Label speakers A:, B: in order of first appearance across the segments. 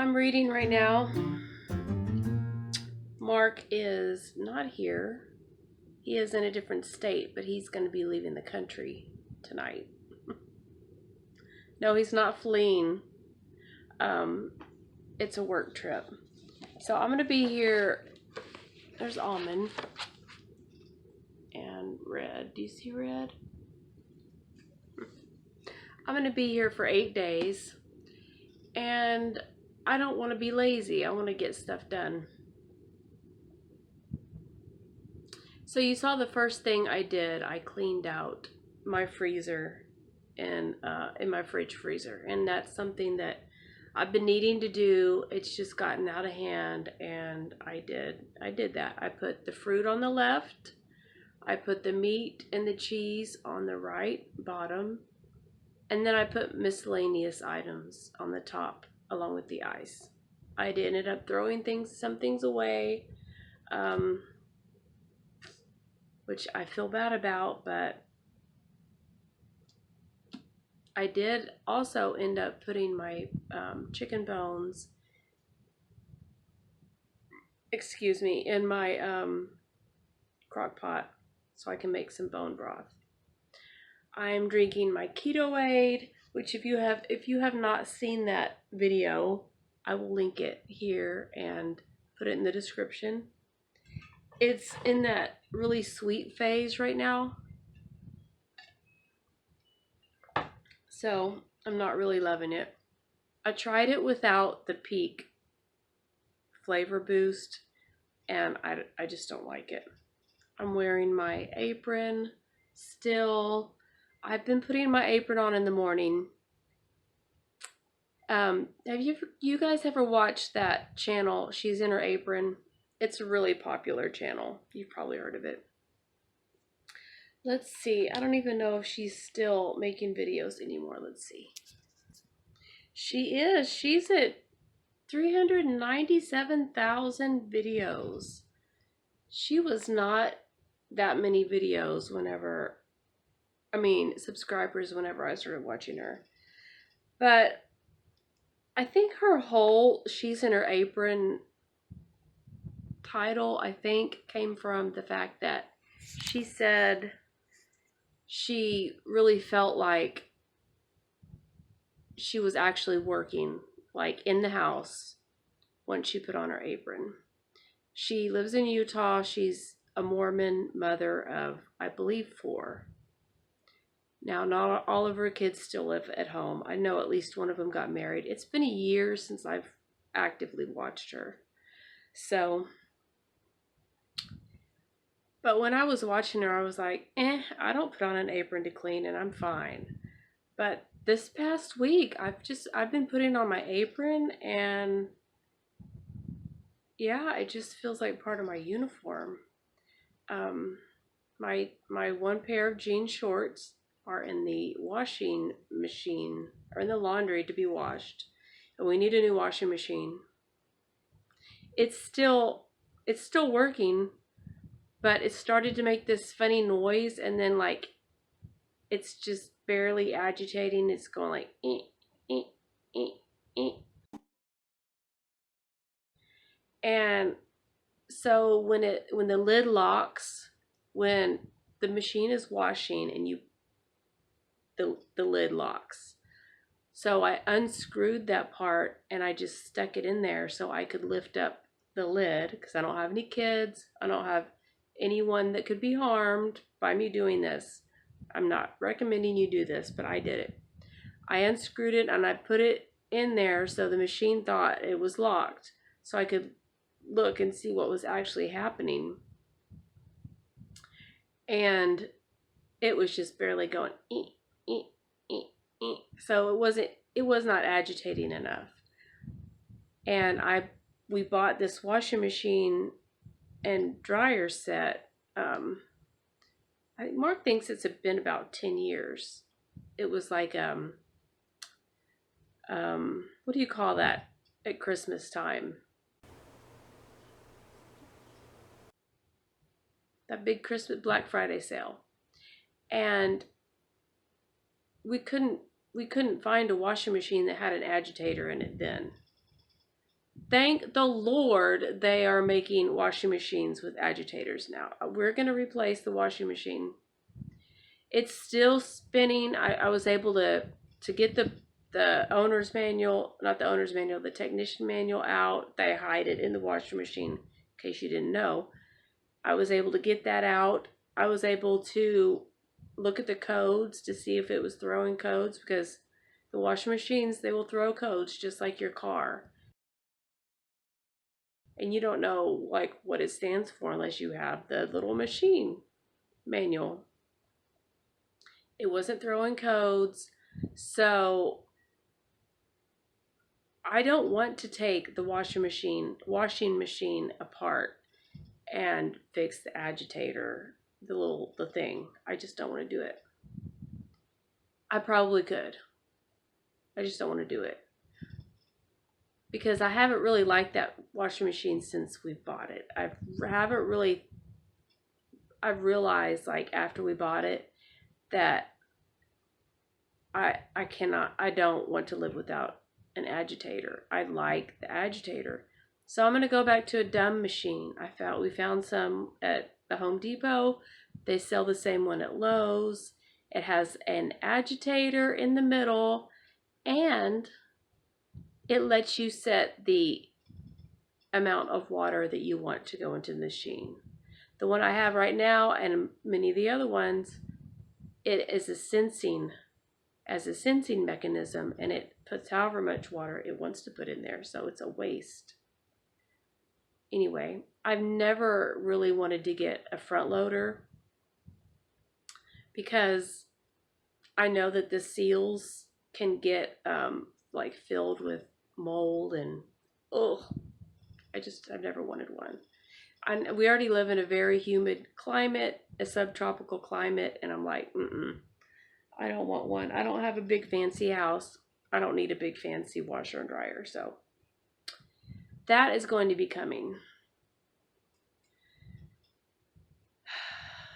A: I'm reading right now. Mark is not here. He is in a different state, but he's going to be leaving the country tonight. No, he's not fleeing. It's a work trip. So I'm going to be here. There's almond and red. Do you see red? I'm going to be here for 8 days. And I don't want to be lazy. I want to get stuff done. So you saw the first thing I did. I cleaned out my freezer and in my fridge freezer. And that's something that I've been needing to do. It's just gotten out of hand, and I did that. I put the fruit on the left. I put the meat and the cheese on the right bottom. And then I put miscellaneous items on the top along with the ice. I ended up throwing some things away, which I feel bad about, but I did also end up putting my chicken bones, in my crock pot so I can make some bone broth. I'm drinking my Ketoaide, which if you have not seen that video, I will link it here and put it in the description. It's in that really sweet phase right now, so I'm not really loving it. I tried it without the peak flavor boost, and I just don't like it. I'm wearing my apron still. I've been putting my apron on in the morning. Have you guys ever watched that channel, She's in Her Apron? It's a really popular channel. You've probably heard of it. Let's see. I don't even know if she's still making videos anymore. Let's see. She is. She's at 397,000 videos. She was not that many videos subscribers whenever I started watching her. But I think her whole She's in Her Apron title, I think, came from the fact that she said she really felt like she was actually working, like in the house, when she put on her apron. She lives in Utah. She's a Mormon mother of, I believe, 4. Now, not all of her kids still live at home. I know at least one of them got married. It's been a year since I've actively watched her. So, but when I was watching her, I was like, I don't put on an apron to clean and I'm fine. But this past week, I've been putting on my apron, and yeah, it just feels like part of my uniform. My one pair of jean shorts are in the washing machine, or in the laundry to be washed, and we need a new washing machine. It's still working, but it started to make this funny noise, and then like it's just barely agitating. It's going like and so when the lid locks, when the machine is washing, and the lid locks. So I unscrewed that part and I just stuck it in there so I could lift up the lid, because I don't have any kids. I don't have anyone that could be harmed by me doing this. I'm not recommending you do this, but I did it. I unscrewed it and I put it in there so the machine thought it was locked, so I could look and see what was actually happening. And it was just barely going so it was not agitating enough. And we bought this washing machine and dryer set. I think Mark thinks it's been about 10 years. It was like what do you call that at Christmas time? That big Christmas Black Friday sale. And we couldn't find a washing machine that had an agitator in it then. thank the Lord they are making washing machines with agitators now. We're going to replace the washing machine. It's still spinning. I was able to get the owner's manual, not the owner's manual, the technician manual out. They hide it in the washing machine, in case you didn't know. I was able to get that out. I was able to look at the codes to see if it was throwing codes, because the washing machines, they will throw codes just like your car. And you don't know like what it stands for unless you have the little machine manual. It wasn't throwing codes. So I don't want to take the washing machine apart and fix the agitator, the thing. I just don't want to do it. I probably could. I just don't want to do it. Because I haven't really liked that washing machine since we bought it. I've realized like after we bought it that I don't want to live without an agitator. I like the agitator. So I'm going to go back to a dumb machine. We found some at the Home Depot. They sell the same one at Lowe's. It has an agitator in the middle, and it lets you set the amount of water that you want to go into the machine. The one I have right now and many of the other ones, it is a sensing mechanism, and it puts however much water it wants to put in there, so it's a waste. Anyway, I've never really wanted to get a front loader because I know that the seals can get like filled with mold, and I've never wanted one. We already live in a very humid climate, a subtropical climate, and I'm like, I don't want one. I don't have a big fancy house. I don't need a big fancy washer and dryer. So that is going to be coming.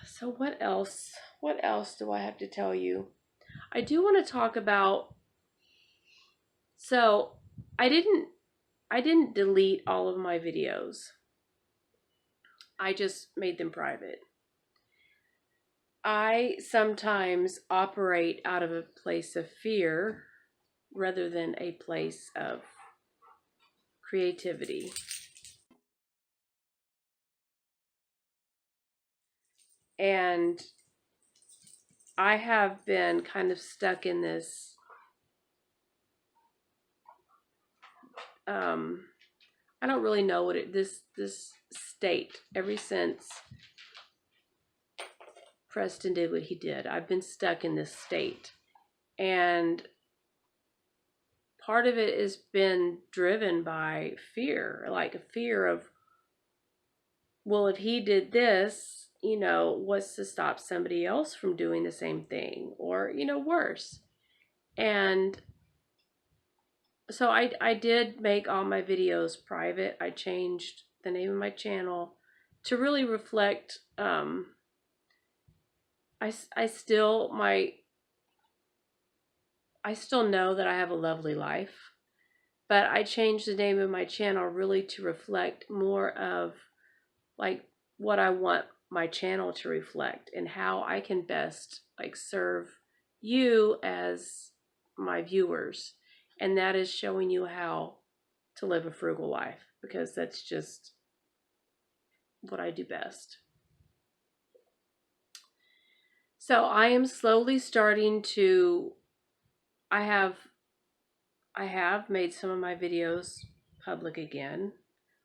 A: So what else? What else do I have to tell you? I do want to talk about, so I didn't delete all of my videos. I just made them private. I sometimes operate out of a place of fear rather than a place of creativity. And I have been kind of stuck in this I don't really know what this state ever since Preston did what he did. I've been stuck in this state, and part of it has been driven by fear, like a fear of, well, if he did this, what's to stop somebody else from doing the same thing, or worse. And so I did make all my videos private. I changed the name of my channel to really reflect, I still know that I have a lovely life, but I changed the name of my channel really to reflect more of like what I want my channel to reflect and how I can best like serve you as my viewers. And that is showing you how to live a frugal life, because that's just what I do best. So I am slowly starting to, I have made some of my videos public again.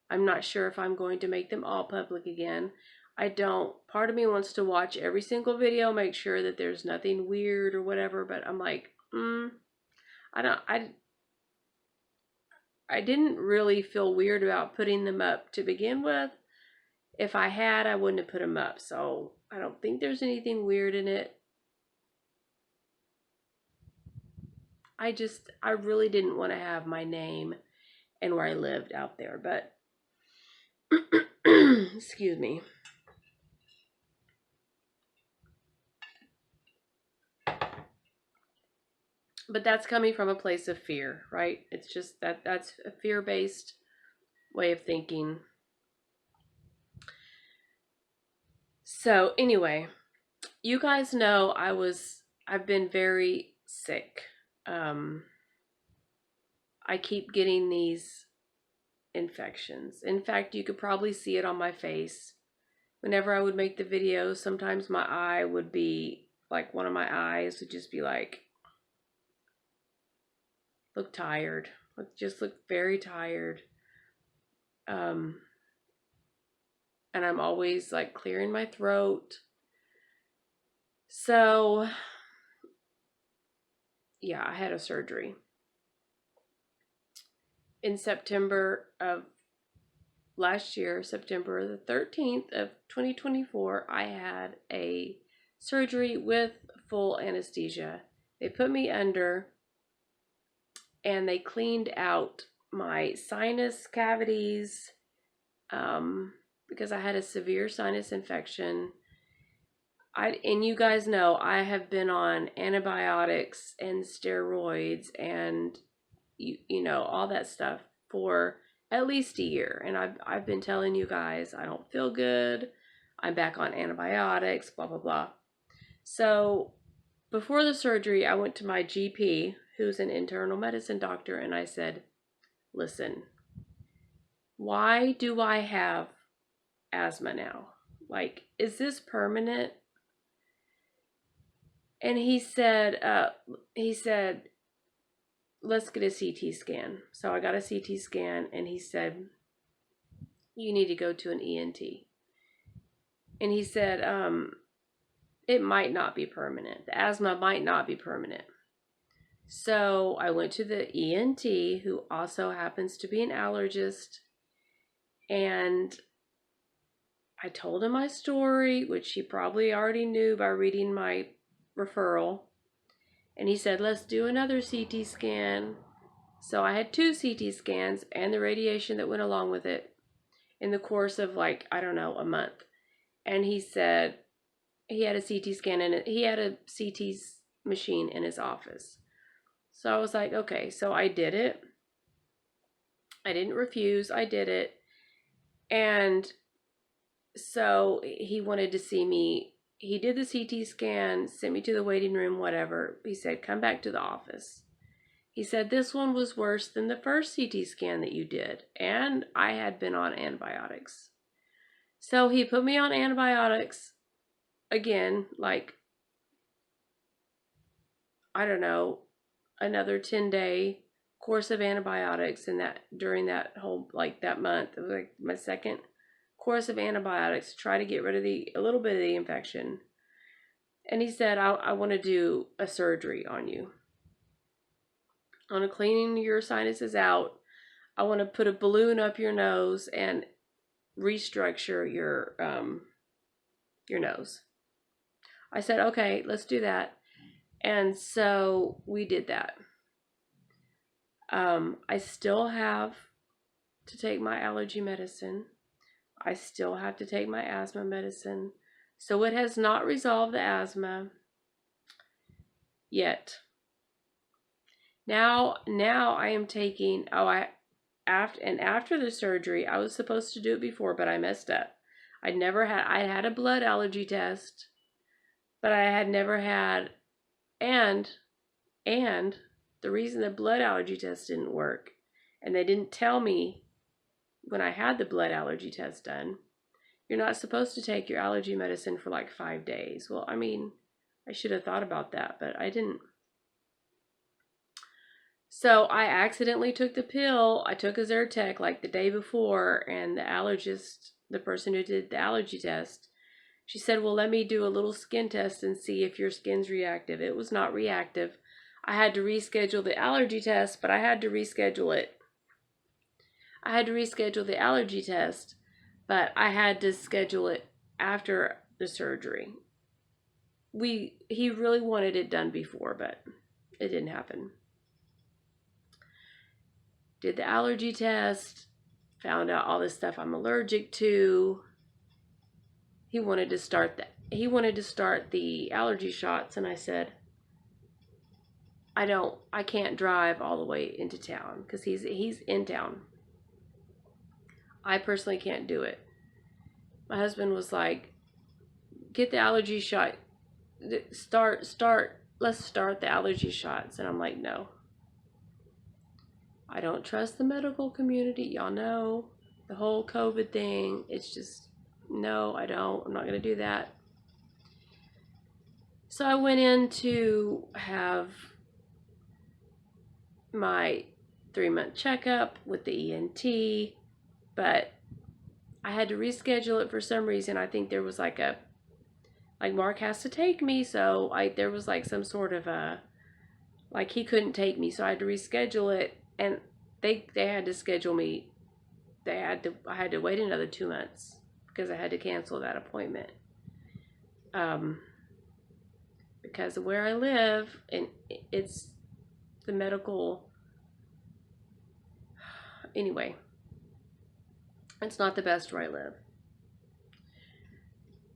A: I'm not sure if I'm going to make them all public again. Part of me wants to watch every single video, make sure that there's nothing weird or whatever, but I'm like, I didn't really feel weird about putting them up to begin with. If I had, I wouldn't have put them up. So I don't think there's anything weird in it. I really didn't want to have my name and where I lived out there, but excuse me. But that's coming from a place of fear, right? It's just that's a fear-based way of thinking. So anyway, you guys know I've been very sick. I keep getting these infections. In fact, you could probably see it on my face. Whenever I would make the videos, sometimes my eye would be like, one of my eyes would just be like, look tired. Just look very tired. And I'm always like clearing my throat. So yeah, I had a surgery in September of last year, September the 13th of 2024. I had a surgery with full anesthesia. They put me under and they cleaned out my sinus cavities, because I had a severe sinus infection. And you guys know I have been on antibiotics and steroids and you know all that stuff for at least a year, and I've been telling you guys I don't feel good. I'm back on antibiotics, blah blah blah. So before the surgery, I went to my GP, who's an internal medicine doctor, and I said, "Listen, why do I have asthma now? Like, is this permanent?" And he said, let's get a CT scan. So I got a CT scan, and he said, you need to go to an ENT. And he said, it might not be permanent. The asthma might not be permanent. So I went to the ENT, who also happens to be an allergist, and I told him my story, which he probably already knew by reading my referral. And he said, let's do another CT scan. So I had 2 CT scans and the radiation that went along with it in the course of, like, I don't know, a month. And he said he had a CT scan and he had a CT machine in his office. So I was like, okay, so I did it. I didn't refuse. I did it. And so he wanted to see me. He did the CT scan, sent me to the waiting room, whatever. He said, come back to the office. He said, this one was worse than the first CT scan that you did. And I had been on antibiotics. So he put me on antibiotics again, like, I don't know, another 10-day course of antibiotics. And that during that whole, like, that month, it was like my second course of antibiotics to try to get rid of a little bit of the infection. And he said, I want to do a surgery on you. I want to clean your sinuses out. I want to put a balloon up your nose and restructure your nose. I said, okay, let's do that. And so we did that. I still have to take my allergy medicine. I still have to take my asthma medicine. So it has not resolved the asthma yet. Now I am taking, after the surgery, I was supposed to do it before, but I messed up. I had a blood allergy test, but I had never had, and the reason the blood allergy test didn't work, and they didn't tell me when I had the blood allergy test done, you're not supposed to take your allergy medicine for like 5 days. Well, I mean, I should have thought about that, but I didn't. So I accidentally took the pill. I took a Zyrtec like the day before, and the allergist, the person who did the allergy test, she said, well, let me do a little skin test and see if your skin's reactive. It was not reactive. I had to reschedule the allergy test, but I had to reschedule it. I had to reschedule the allergy test, but I had to schedule it after the surgery. He really wanted it done before, but it didn't happen. Did the allergy test, found out all this stuff I'm allergic to. He wanted to start the allergy shots, and I said, I can't drive all the way into town, because he's in town. I personally can't do it. My husband was like, get the allergy shot. Let's start the allergy shots. And I'm like, no. I don't trust the medical community. Y'all know the whole COVID thing. It's just, no, I don't. I'm not going to do that. So I went in to have my 3-month checkup with the ENT, but I had to reschedule it for some reason. I think there was like Mark has to take me, so there was like some sort of he couldn't take me, so I had to reschedule it, and they had to schedule me. I had to wait another 2 months because I had to cancel that appointment. Because of where I live, and it's the medical. Anyway, it's not the best where I live.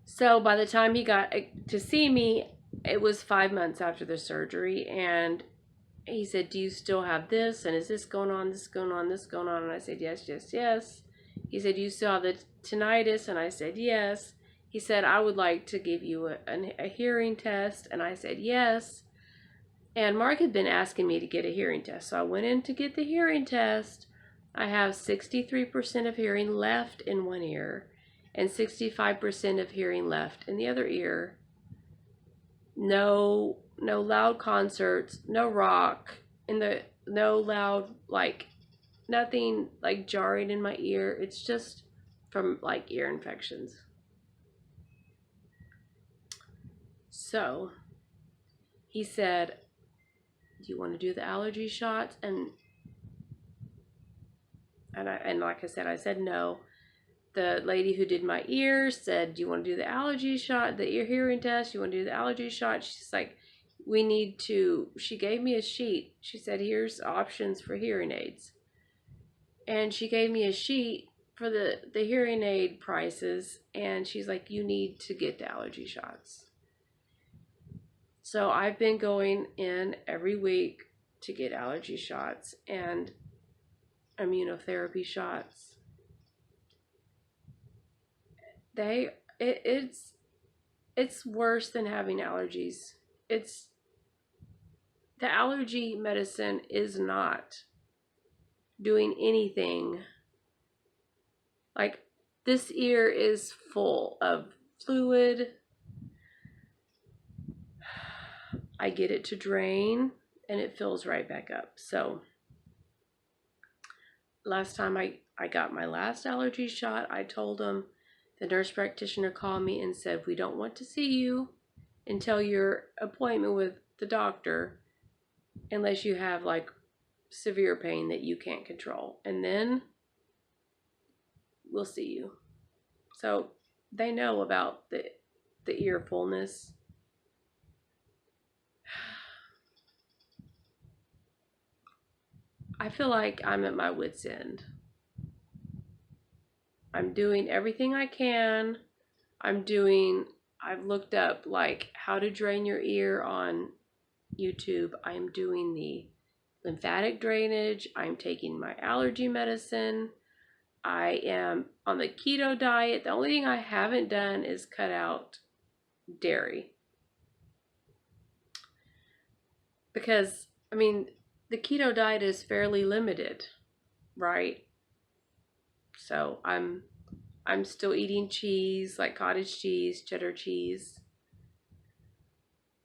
A: So by the time he got to see me, it was 5 months after the surgery, and he said, do you still have this? And is this going on, this going on, this going on? And I said, yes, yes, yes. He said, you still have the tinnitus? And I said, yes. He said, I would like to give you a hearing test. And I said, yes. And Mark had been asking me to get a hearing test. So I went in to get the hearing test. I have 63% of hearing left in one ear and 65% of hearing left in the other ear. No loud concerts, no rock, no loud, nothing like jarring in my ear. It's just from like ear infections. So he said, do you want to do the allergy shots? And like I said no. The lady who did my ears said, do you want to do the allergy shot, the ear hearing test? You want to do the allergy shot? She's like, she gave me a sheet. She said, here's options for hearing aids. And she gave me a sheet for the hearing aid prices. And she's like, you need to get the allergy shots. So I've been going in every week to get allergy shots and immunotherapy shots. It's worse than having allergies. The allergy medicine is not doing anything. Like, this ear is full of fluid. I get it to drain and it fills right back up. So last time I got my last allergy shot, I told them, the nurse practitioner called me and said, we don't want to see you until your appointment with the doctor unless you have like severe pain that you can't control. And then we'll see you. So they know about the ear fullness. I feel like I'm at my wit's end. I'm doing everything I can. I've looked up like how to drain your ear on YouTube. I'm doing the lymphatic drainage. I'm taking my allergy medicine. I am on the keto diet. The only thing I haven't done is cut out dairy. Because, the keto diet is fairly limited, right? So I'm still eating cheese, like cottage cheese, cheddar cheese.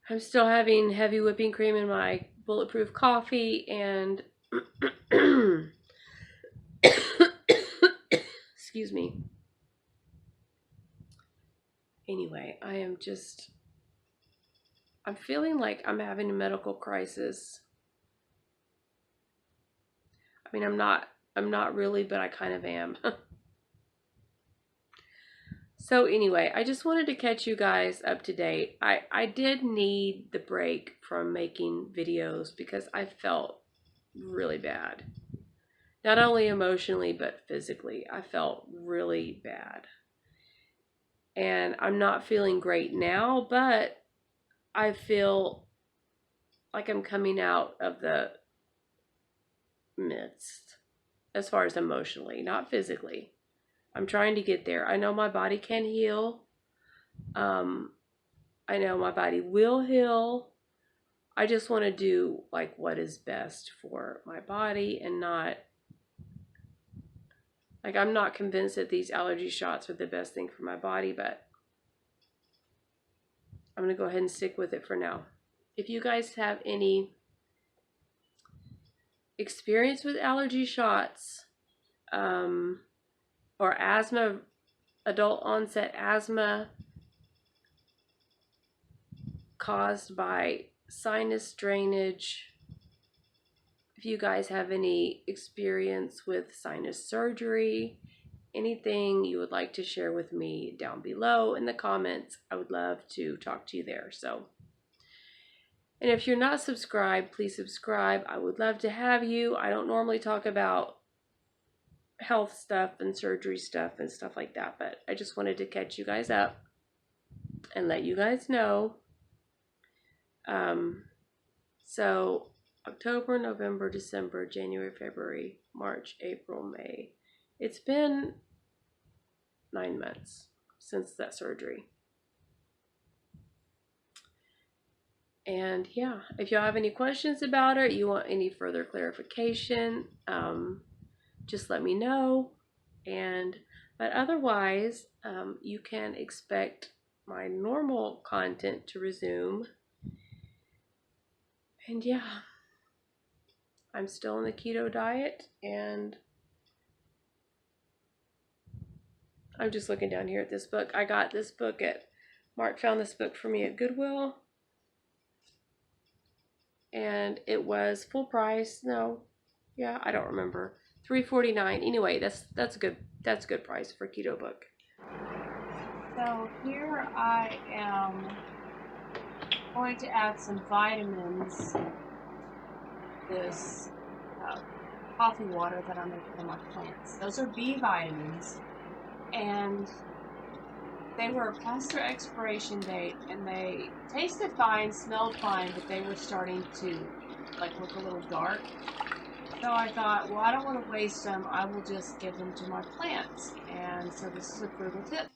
A: I'm still having heavy whipping cream in my bulletproof coffee, and excuse me. Anyway, I'm feeling like I'm having a medical crisis. I'm not really, but I kind of am. So anyway, I just wanted to catch you guys up to date. I did need the break from making videos because I felt really bad. Not only emotionally, but physically. I felt really bad. And I'm not feeling great now, but I feel like I'm coming out of the midst as far as emotionally, not physically. I'm trying to get there. I know my body can heal. I know my body will heal. I just want to do like what is best for my body and not like I'm not convinced that these allergy shots are the best thing for my body, but I'm going to go ahead and stick with it for now. If you guys have any experience with allergy shots or asthma, adult onset asthma caused by sinus drainage, if you guys have any experience with sinus surgery, anything you would like to share with me down below in the comments, I would love to talk to you there. So, and if you're not subscribed, please subscribe. I would love to have you. I don't normally talk about health stuff and surgery stuff and stuff like that, but I just wanted to catch you guys up and let you guys know. So October, November, December, January, February, March, April, May. It's been 9 months since that surgery. And yeah, if y'all have any questions about it, you want any further clarification, just let me know. But otherwise, you can expect my normal content to resume. And yeah, I'm still on the keto diet, and I'm just looking down here at this book. I got this book Mark found this book for me at Goodwill, and it was full price. No, yeah, I don't remember. $3.49. Anyway, that's a good price for a keto book. So here I am going to add some vitamins. This coffee water that I'm making for my plants. Those are B vitamins, and they were past their expiration date, and they tasted fine, smelled fine, but they were starting to like look a little dark. So I thought, well, I don't want to waste them. I will just give them to my plants. And so this is a frugal tip.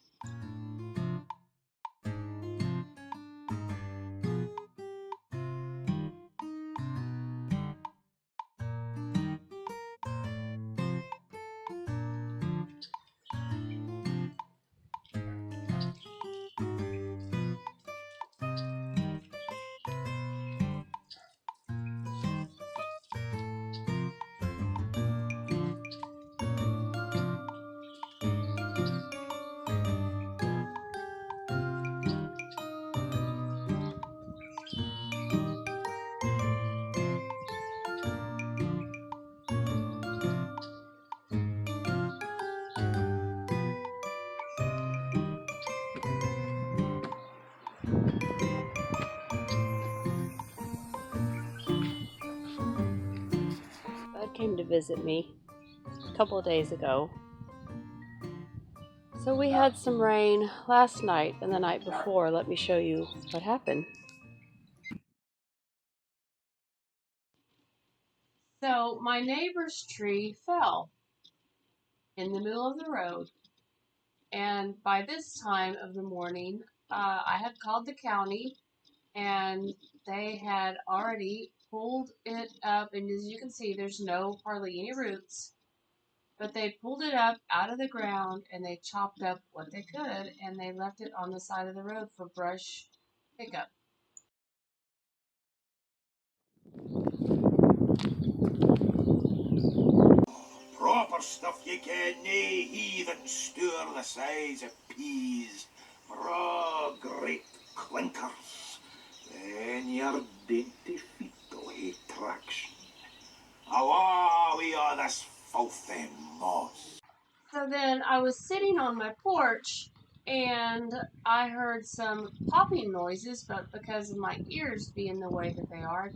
A: Bud came to visit me a couple of days ago. So we had some rain last night and the night before. Let me show you what happened. So my neighbor's tree fell in the middle of the road, and by this time of the morning, I had called the county, and they had already pulled it up, and as you can see, there's hardly any roots, but they pulled it up out of the ground, and they chopped up what they could, and they left it on the side of the road for brush pickup.
B: Proper stuff you get, nae heathen stour the size of peas. Raw great clinkers. Then your dainty feet will hae traction. Awa we are this filthy moss.
A: So then I was sitting on my porch, and I heard some popping noises, but because of my ears being the way that they are,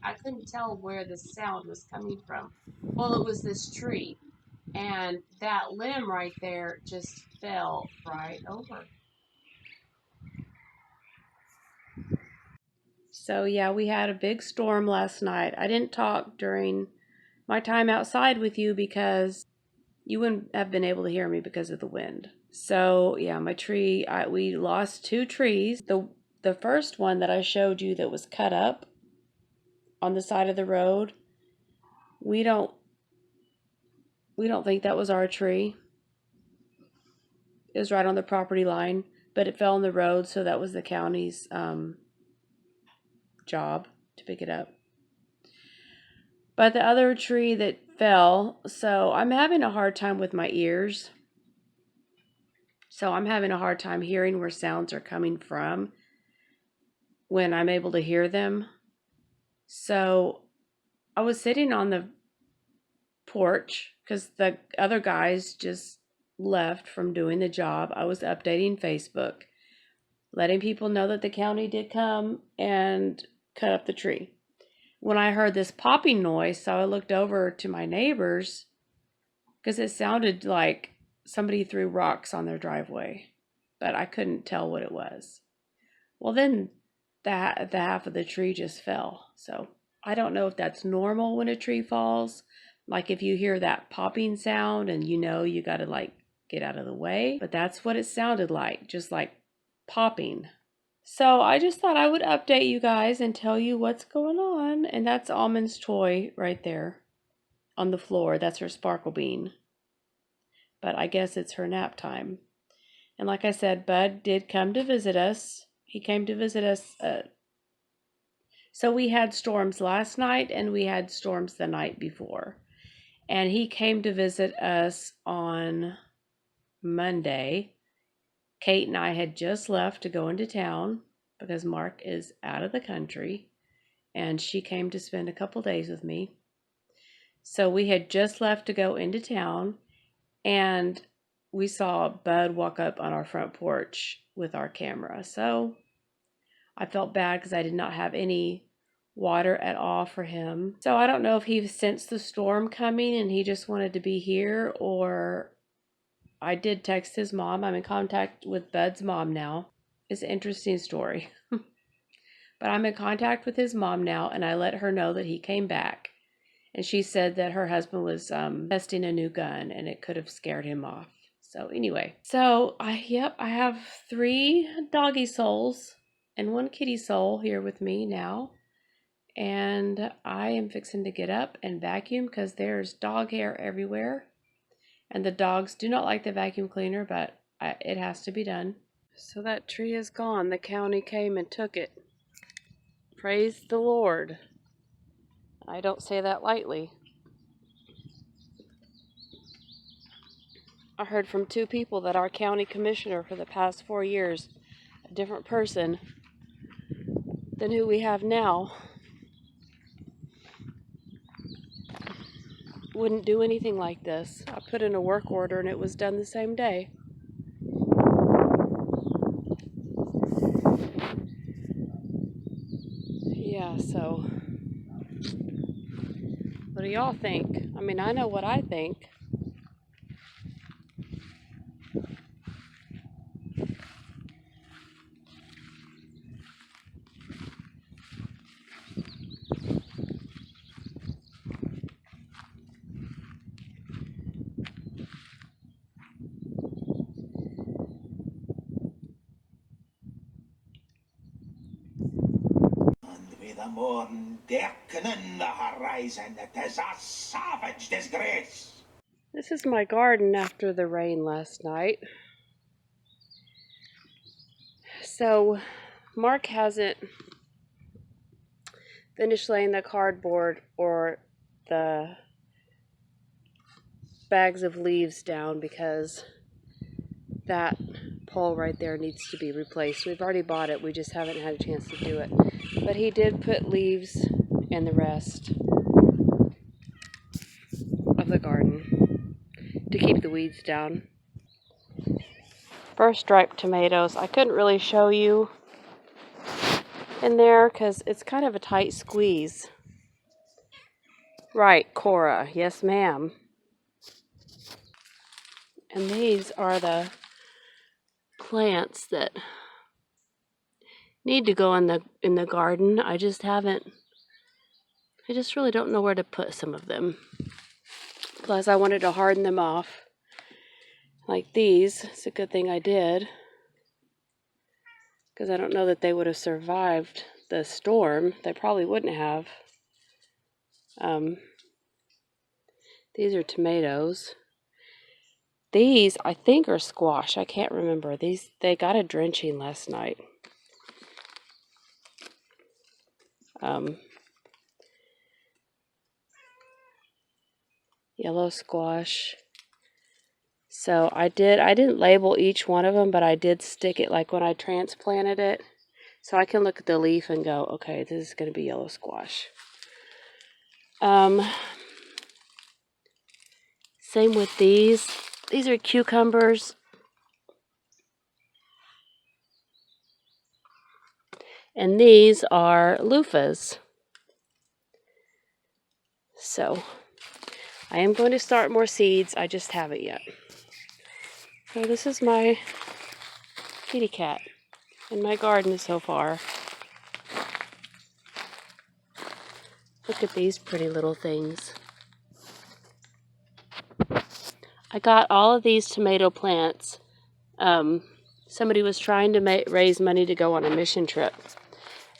A: I couldn't tell where the sound was coming from. Well, it was this tree, and that limb right there just fell right over. So yeah, we had a big storm last night. I didn't talk during my time outside with you because you wouldn't have been able to hear me because of the wind. So yeah, my tree, we lost 2 trees. The first one that I showed you that was cut up on the side of the road, we don't think that was our tree. It was right on the property line, but it fell in the road, so that was the county's job to pick it up. But the other tree that fell, so I'm having a hard time with my ears. So I'm having a hard time hearing where sounds are coming from when I'm able to hear them. So I was sitting on the porch because the other guys just left from doing the job. I was updating Facebook, letting people know that the county did come and cut up the tree. When I heard this popping noise, so I looked over to my neighbors because it sounded like somebody threw rocks on their driveway, but I couldn't tell what it was. Well, then the half of the tree just fell. So I don't know if that's normal when a tree falls. Like if you hear that popping sound and you know you got to like get out of the way. But that's what it sounded like, just like popping. So I just thought I would update you guys and tell you what's going on. And that's Almond's toy right there on the floor. That's her sparkle bean. But I guess it's her nap time. And like I said, Bud did come to visit us. He came to visit us. So we had storms last night and we had storms the night before. And he came to visit us on Monday. Kate and I had just left to go into town because Mark is out of the country. And she came to spend a couple days with me. So we had just left to go into town. And we saw Bud walk up on our front porch with our camera. So I felt bad because I did not have any water at all for him. So I don't know if he sensed the storm coming and he just wanted to be here, or I did text his mom. I'm in contact with Bud's mom now. It's an interesting story. But I'm in contact with his mom now, and I let her know that he came back. And she said that her husband was testing a new gun and it could have scared him off. So anyway, I have 3 doggy souls and 1 kitty soul here with me now. And I am fixing to get up and vacuum because there's dog hair everywhere. And the dogs do not like the vacuum cleaner, but it has to be done. So that tree is gone. The county came and took it. Praise the Lord. I don't say that lightly. I heard from 2 people that our county commissioner for the past 4 years, a different person than who we have now, wouldn't do anything like this. I put in a work order and it was done the same day. Yeah, so what do y'all think? I mean, I know what I think.
B: With the morn darkening the horizon, it is a savage disgrace.
A: This is my garden after the rain last night. So Mark hasn't finished laying the cardboard or the bags of leaves down because that pole right there needs to be replaced. We've already bought it, we just haven't had a chance to do it. But he did put leaves in the rest of the garden to keep the weeds down. First striped tomatoes, I couldn't really show you in there because it's kind of a tight squeeze. Right, Cora, yes ma'am. And these are the plants that need to go in the garden. I just really don't know where to put some of them. Plus, I wanted to harden them off. Like these. It's a good thing I did. Because I don't know that they would have survived the storm. They probably wouldn't have. These are tomatoes. These, I think, are squash. I can't remember. They got a drenching last night. Yellow squash. So I didn't label each one of them, but I did stick it like when I transplanted it. So I can look at the leaf and go, okay, this is going to be yellow squash. Same with these. These are cucumbers. And these are loofahs. So I am going to start more seeds. I just haven't yet. So this is my kitty cat in my garden so far. Look at these pretty little things. I got all of these tomato plants. Somebody was trying to raise money to go on a mission trip.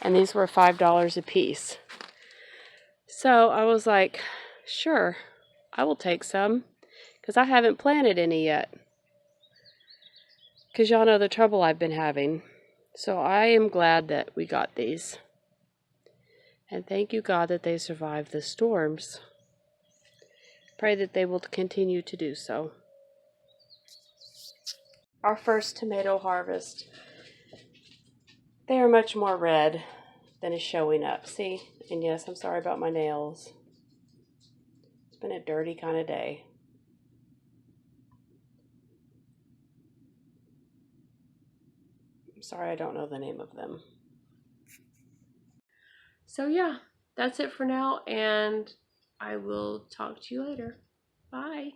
A: And these were $5 a piece. So I was like, sure, I will take some. Because I haven't planted any yet. Because y'all know the trouble I've been having. So I am glad that we got these. And thank you, God, that they survived the storms. Pray that they will continue to do so. Our first tomato harvest. They are much more red than is showing up. See? And yes, I'm sorry about my nails. It's been a dirty kind of day. I'm sorry I don't know the name of them. So yeah, that's it for now, and I will talk to you later. Bye.